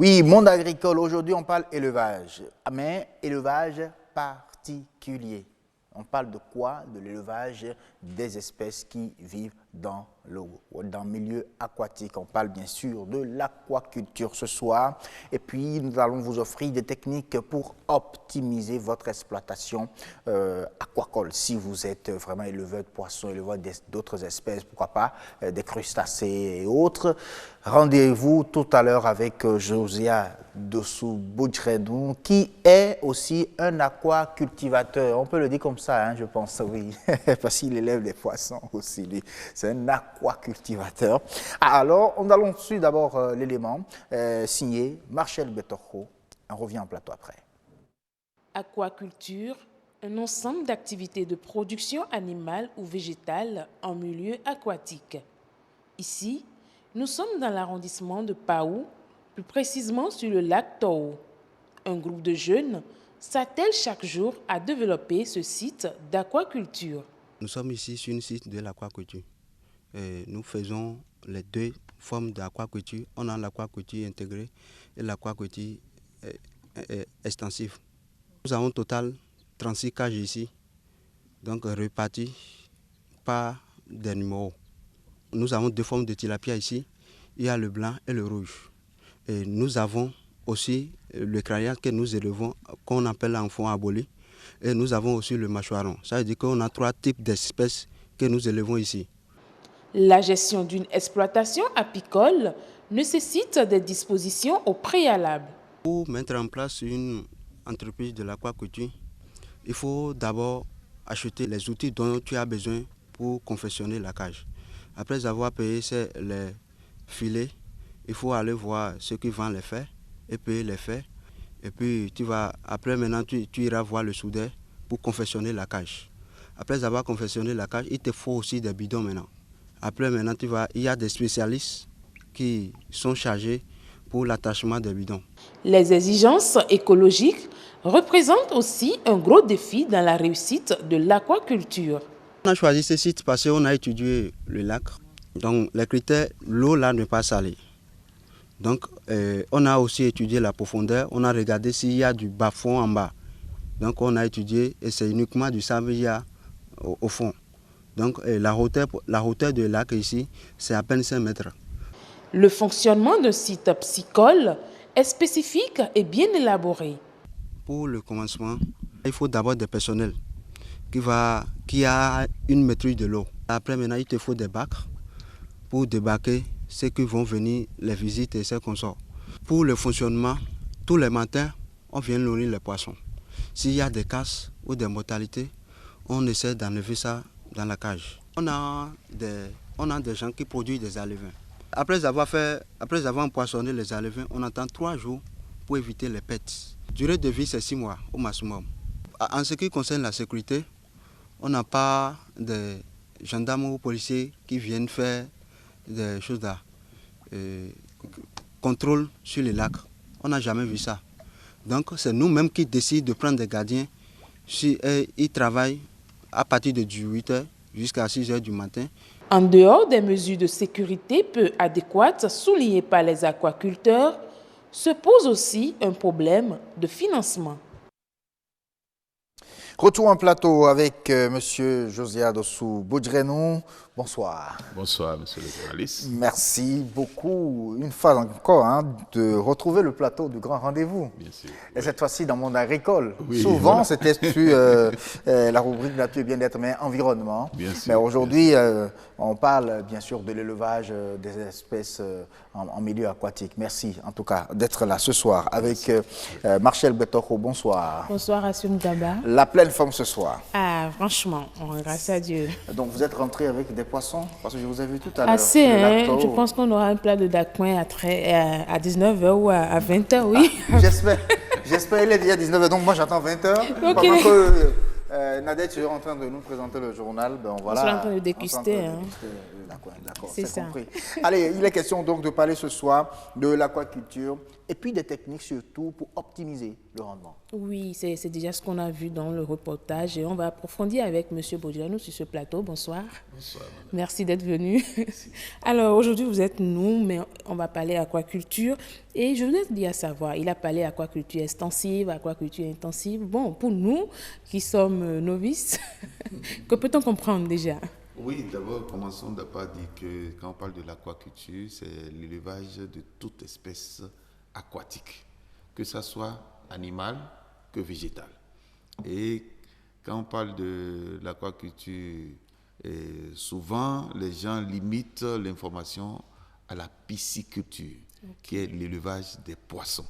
Oui, monde agricole, aujourd'hui on parle élevage, mais élevage particulier. On parle de quoi? De l'élevage des espèces qui vivent dans l'eau, dans le milieu aquatique. On parle bien sûr de l'aquaculture ce soir. Et puis, nous allons vous offrir des techniques pour optimiser votre exploitation aquacole. Si vous êtes vraiment éleveur de poissons, éleveur d'autres espèces, pourquoi pas, des crustacés et autres. Rendez-vous tout à l'heure avec Josia Dossou-Boudjredou, qui est aussi un aquacultivateur. On peut le dire comme ça, hein, je pense, oui, parce qu'il élève des poissons aussi, lui. C'est un aquacultivateur. Alors, nous allons suivre d'abord l'élément signé Marcel Betorjo. On revient en plateau après. Aquaculture, un ensemble d'activités de production animale ou végétale en milieu aquatique. Ici, nous sommes dans l'arrondissement de Paou, plus précisément sur le lac Tao. Un groupe de jeunes s'attelle chaque jour à développer ce site d'aquaculture. Nous sommes ici sur un site de l'aquaculture. Nous faisons les deux formes d'aquaculture. On a l'aquaculture intégrée et l'aquaculture extensive. Nous avons au total 36 cages ici, donc réparties par des numéros. Nous avons deux formes de tilapia ici. Il y a le blanc et le rouge. Et nous avons aussi le craya que nous élevons, qu'on appelle enfant aboli. Et nous avons aussi le mâchoiron. Ça veut dire qu'on a trois types d'espèces que nous élevons ici. La gestion d'une exploitation apicole nécessite des dispositions au préalable. Pour mettre en place une entreprise de l'aquaculture, il faut d'abord acheter les outils dont tu as besoin pour confectionner la cage. Après avoir payé les filets, il faut aller voir ceux qui vendent les fers et payer les fers. Et puis après maintenant tu iras voir le soudeur pour confectionner la cage. Après avoir confectionné la cage, il te faut aussi des bidons maintenant. Après maintenant il y a des spécialistes qui sont chargés pour l'attachement des bidons. Les exigences écologiques représentent aussi un gros défi dans la réussite de l'aquaculture. On a choisi ce site parce qu'on a étudié le lac. Donc les critères, l'eau là n'est pas salée. Donc on a aussi étudié la profondeur, on a regardé s'il y a du bas-fond en bas. Donc on a étudié et c'est uniquement du sable qu'il y a au fond. Donc la hauteur du lac ici, c'est à peine 5 mètres. Le fonctionnement d'un site piscicole est spécifique et bien élaboré. Pour le commencement, il faut d'abord des personnels qui a une maîtrise de l'eau. Après maintenant, il te faut des bacs pour débarquer ceux qui vont venir les visites et ceux qu'on sort. Pour le fonctionnement, tous les matins, on vient nourrir les poissons. S'il y a des casses ou des mortalités, on essaie d'enlever ça dans la cage. On a des gens qui produisent des alevins. Après avoir empoisonné les alevins, on attend 3 jours pour éviter les pertes. Durée de vie, c'est 6 mois au maximum. En ce qui concerne la sécurité, on n'a pas de gendarmes ou policiers qui viennent faire des choses là. Contrôle sur les lacs. On n'a jamais vu ça. Donc c'est nous-mêmes qui décidons de prendre des gardiens. Ils travaillent à partir de 18h jusqu'à 6h du matin. En dehors des mesures de sécurité peu adéquates soulignées par les aquaculteurs, se pose aussi un problème de financement. Retour en plateau avec M. Josia Dossou-Boudjredou. Bonsoir. Bonsoir, monsieur le journaliste. Merci beaucoup, une fois encore, de retrouver le plateau du grand rendez-vous. Bien sûr. Et cette fois-ci dans le monde agricole. Oui, souvent, voilà. c'était sur la rubrique nature et bien-être, mais environnement. Bien sûr, mais aujourd'hui, on parle bien sûr de l'élevage des espèces en milieu aquatique. Merci en tout cas d'être là ce soir avec Marcel Betorjo. Bonsoir. Bonsoir, Assoum Daba. La pleine forme ce soir. Ah, franchement, grâce à Dieu. Donc vous êtes rentré avec des poissons? Parce que je vous ai vu tout à l'heure. Assez, hein? Je pense qu'on aura un plat de dacouin à 19h ou à 20h, oui. Ah, j'espère, il est déjà 19h, donc moi j'attends 20h. Okay. Pendant que Nadette est en train de nous présenter le journal, ben voilà. On est en train de déguster. D'accord, c'est ça. compris. Allez, il est question donc de parler ce soir de l'aquaculture et puis des techniques surtout pour optimiser le rendement. Oui, c'est déjà ce qu'on a vu dans le reportage et on va approfondir avec M. Bodiano sur ce plateau. Bonsoir. Bonsoir. Merci d'être venu. Alors aujourd'hui, vous êtes nous, mais on va parler aquaculture. Et je voulais dire à savoir, il a parlé aquaculture extensive, aquaculture intensive. Bon, pour nous qui sommes novices, que peut-on comprendre déjà? Oui, d'abord, commençons par dire que quand on parle de l'aquaculture, c'est l'élevage de toute espèce aquatique, que ce soit animal que végétal. Et quand on parle de l'aquaculture, souvent les gens limitent l'information à la pisciculture, qui est l'élevage des poissons.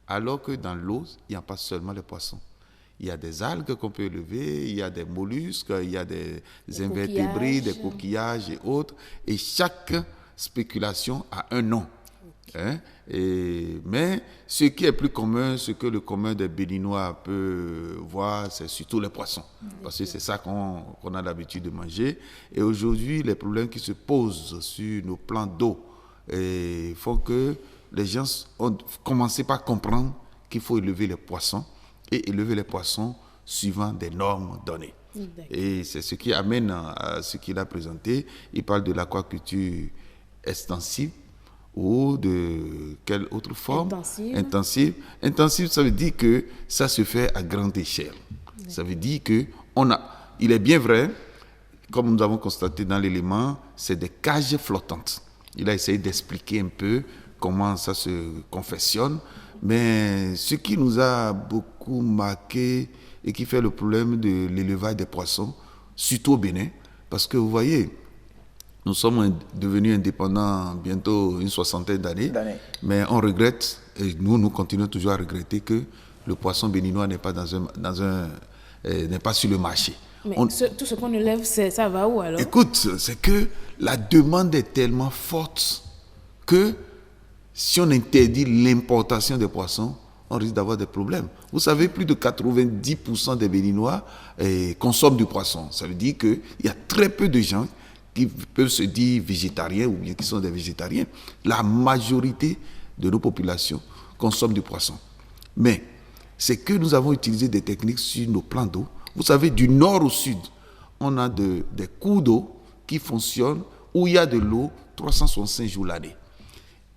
Alors que dans l'eau, il n'y a pas seulement les poissons. Il y a des algues qu'on peut élever, il y a des mollusques, il y a des invertébrés, des coquillages et autres. Et chaque spéculation a un nom. Hein? Mais ce qui est plus commun, ce que le commun des Béninois peut voir, c'est surtout les poissons. Parce que c'est ça qu'on a l'habitude de manger. Et aujourd'hui, les problèmes qui se posent sur nos plans d'eau font que les gens ont commencé par comprendre qu'il faut élever les poissons et élever les poissons suivant des normes données. Et c'est ce qui amène à ce qu'il a présenté. Il parle de l'aquaculture extensive ou de quelle autre forme? Intensive. Intensive, ça veut dire que ça se fait à grande échelle. Ça veut dire que il est bien vrai, comme nous avons constaté dans l'élément, c'est des cages flottantes. Il a essayé d'expliquer un peu comment ça se confectionne. Mais ce qui nous a beaucoup marqué et qui fait le problème de l'élevage des poissons, surtout au Bénin, parce que vous voyez, nous sommes devenus indépendants bientôt une soixantaine d'années, mais on regrette, et nous continuons toujours à regretter que le poisson béninois n'est pas n'est pas sur le marché. Mais tout ce qu'on élève, ça va où alors? Écoute, c'est que la demande est tellement forte que si on interdit l'importation des poissons, on risque d'avoir des problèmes. Vous savez, plus de 90% des Béninois consomment du poisson. Ça veut dire qu'il y a très peu de gens qui peuvent se dire végétariens ou bien qui sont des végétariens. La majorité de nos populations consomment du poisson. Mais c'est que nous avons utilisé des techniques sur nos plans d'eau. Vous savez, du nord au sud, on a des cours d'eau qui fonctionnent où il y a de l'eau 365 jours l'année.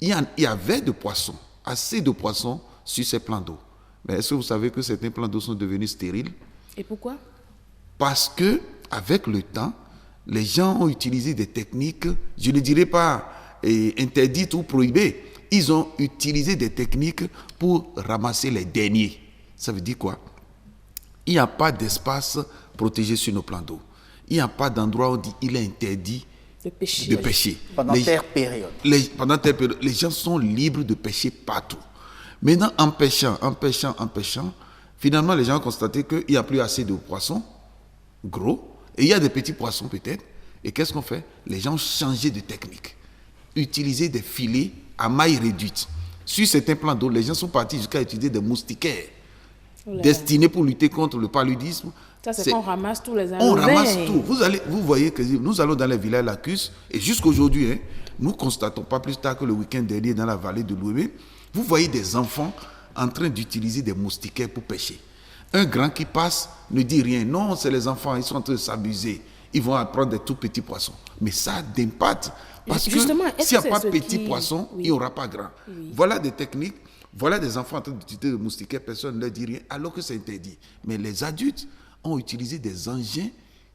Il y avait de poissons, assez de poissons sur ces plans d'eau. Mais est-ce que vous savez que certains plans d'eau sont devenus stériles? Et pourquoi? Parce que avec le temps, les gens ont utilisé des techniques, je ne dirais pas interdites ou prohibées. Ils ont utilisé des techniques pour ramasser les derniers. Ça veut dire quoi? Il n'y a pas d'espace protégé sur nos plans d'eau. Il n'y a pas d'endroit où on dit il est interdit de pêcher. Pendant telle période. Pendant telle période, les gens sont libres de pêcher partout. Maintenant, en pêchant, finalement, les gens ont constaté qu'il n'y a plus assez de poissons gros, et il y a des petits poissons peut-être. Et qu'est-ce qu'on fait? Les gens ont changé de technique. Utiliser des filets à maille réduite. Sur certains plans d'eau, les gens sont partis jusqu'à utiliser des moustiquaires destinés pour lutter contre le paludisme. Ça, c'est qu'on ramasse tous les animaux. On ramasse tout. Vous voyez que nous allons dans les villages Lacus, et jusqu'aujourd'hui, nous constatons pas plus tard que le week-end dernier dans la vallée de l'Ouémé, vous voyez des enfants en train d'utiliser des moustiquaires pour pêcher. Un grand qui passe ne dit rien. Non, c'est les enfants, ils sont en train de s'amuser. Ils vont apprendre des tout petits poissons. Mais ça a d'impact. Parce que s'il n'y a pas de petits poissons, il n'y aura pas grand. Oui. Voilà des techniques, voilà des enfants en train d'utiliser des moustiquaires, personne ne leur dit rien, alors que c'est interdit. Mais les adultes ont utilisé des engins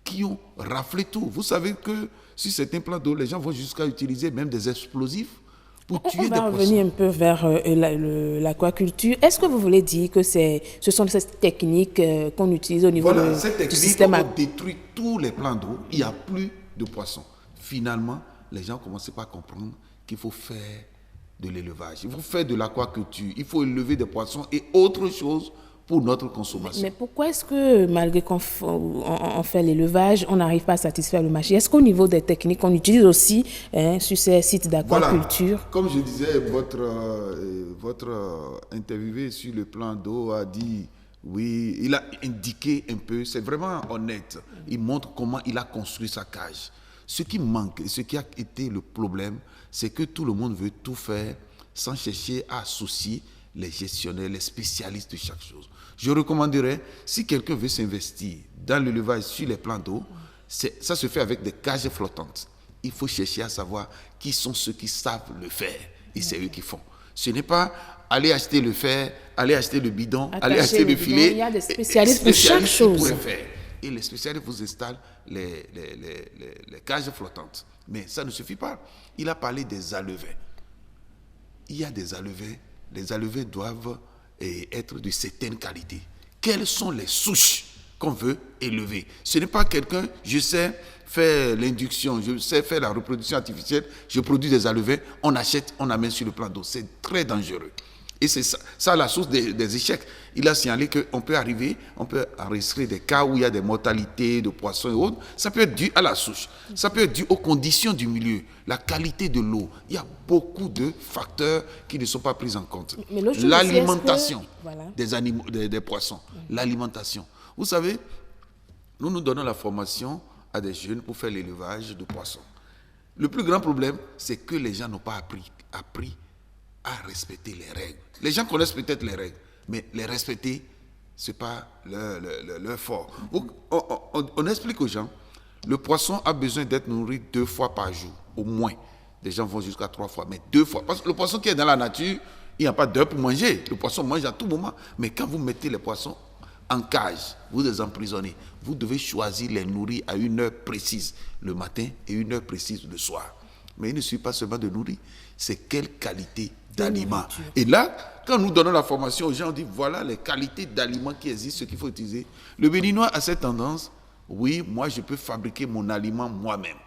qui ont raflé tout. Vous savez que sur certains plans d'eau, les gens vont jusqu'à utiliser même des explosifs pour tuer des poissons. On va revenir un peu vers l'aquaculture. Est-ce que vous voulez dire que ce sont ces techniques qu'on utilise au niveau du système? Voilà, cette technique, on détruit tous les plans d'eau, il n'y a plus de poissons. Finalement, les gens commencent pas à comprendre qu'il faut faire de l'élevage, il faut faire de l'aquaculture, il faut élever des poissons et autre chose pour notre consommation. Mais pourquoi est-ce que malgré qu'on fait l'élevage, on n'arrive pas à satisfaire le marché? Est-ce qu'au niveau des techniques qu'on utilise aussi sur ces sites d'aquaculture? Voilà. Comme je disais, votre interviewé sur le plan d'eau a dit, oui, il a indiqué un peu, c'est vraiment honnête. Il montre comment il a construit sa cage. Ce qui manque, ce qui a été le problème, c'est que tout le monde veut tout faire sans chercher à associer les gestionnaires, les spécialistes de chaque chose. Je recommanderais, si quelqu'un veut s'investir dans l'élevage sur les plans d'eau, ça se fait avec des cages flottantes. Il faut chercher à savoir qui sont ceux qui savent le faire, et c'est eux qui font. Ce n'est pas aller acheter le fer, aller acheter le bidon, aller acheter le filet. Il y a des spécialistes pour chaque chose. Et les spécialistes vous installent les cages flottantes. Mais ça ne suffit pas. Il a parlé des alevins. Il y a des alevins. Les alevins doivent être de certaines qualités. Quelles sont les souches qu'on veut élever? Ce n'est pas quelqu'un, je sais faire l'induction, je sais faire la reproduction artificielle, je produis des alevins, on achète, on amène sur le plan d'eau. C'est très dangereux. Et c'est ça la source des échecs. Il a signalé qu'on peut enregistrer des cas où il y a des mortalités de poissons et autres. Ça peut être dû à la souche. Ça peut être dû aux conditions du milieu, la qualité de l'eau. Il y a beaucoup de facteurs qui ne sont pas pris en compte. L'alimentation des animaux, des poissons. L'alimentation. Vous savez, nous donnons la formation à des jeunes pour faire l'élevage de poissons. Le plus grand problème, c'est que les gens n'ont pas appris à respecter les règles. Les gens connaissent peut-être les règles, mais les respecter, ce n'est pas leur fort. On explique aux gens, le poisson a besoin d'être nourri 2 fois par jour, au moins. Des gens vont jusqu'à 3 fois, mais 2 fois. Parce que le poisson qui est dans la nature, il n'y a pas d'heure pour manger. Le poisson mange à tout moment. Mais quand vous mettez les poissons en cage, vous les emprisonnez. Vous devez choisir les nourrir à une heure précise le matin et une heure précise le soir. Mais il ne suffit pas seulement de nourrir, c'est quelle qualité d'aliments. Et là, quand nous donnons la formation aux gens, on dit voilà les qualités d'aliments qui existent, ce qu'il faut utiliser. Le Béninois a cette tendance, oui, moi je peux fabriquer mon aliment moi-même.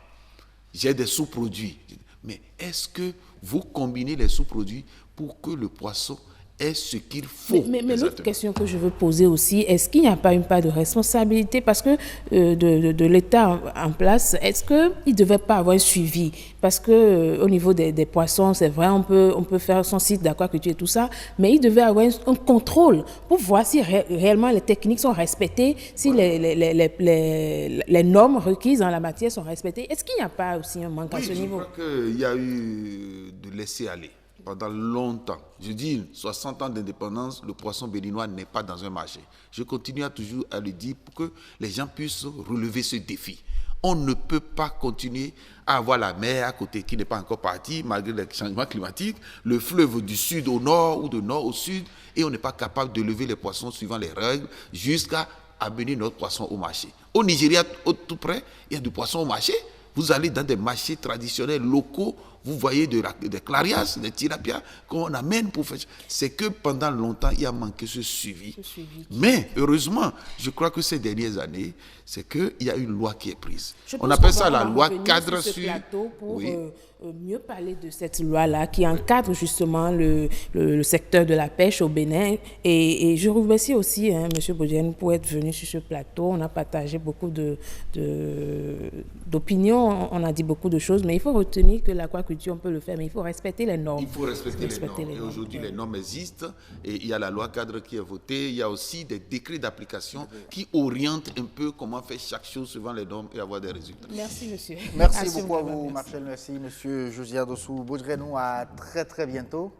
J'ai des sous-produits. Mais est-ce que vous combinez les sous-produits pour que le poisson ait ce qu'il faut? Mais l'autre question que je veux poser aussi, est-ce qu'il n'y a pas une part de responsabilité parce que de l'État en place, est-ce qu'il ne devait pas avoir un suivi? Parce qu'au niveau des poissons, c'est vrai, on peut faire son site d'aquaculture et tout ça, mais il devait avoir un contrôle pour voir si réellement les techniques sont respectées, si les normes requises en la matière sont respectées. Est-ce qu'il n'y a pas aussi un manque à ce niveau? Je crois qu'il y a eu de laisser aller. Pendant longtemps, je dis 60 ans d'indépendance, le poisson béninois n'est pas dans un marché. Je continue toujours à le dire pour que les gens puissent relever ce défi. On ne peut pas continuer à avoir la mer à côté qui n'est pas encore partie malgré les changements climatiques, le fleuve du sud au nord ou de nord au sud, et on n'est pas capable de lever les poissons suivant les règles jusqu'à amener notre poisson au marché. Au Nigeria, tout près, il y a du poisson au marché. Vous allez dans des marchés traditionnels locaux, vous voyez des clarias, des tilapias qu'on amène pour faire. C'est que pendant longtemps, il y a manqué ce suivi. Mais heureusement, je crois que ces dernières années, c'est qu'il y a une loi qui est prise. On appelle ça la loi cadre sur... Pour mieux parler de cette loi-là qui encadre justement le secteur de la pêche au Bénin. Et je vous remercie aussi, M. Bodian, pour être venu sur ce plateau. On a partagé beaucoup d'opinions, on a dit beaucoup de choses, mais il faut retenir que l'aquaculture, on peut le faire, mais il faut respecter les normes. Il faut respecter les normes. Et aujourd'hui, les normes existent. Et il y a la loi cadre qui est votée. Il y a aussi des décrets d'application qui orientent un peu comment faire chaque chose suivant les normes et avoir des résultats. Merci, monsieur. Merci beaucoup à vous, Marcel. Merci, monsieur Josiane Dossou-Baudrenou. À très, très bientôt.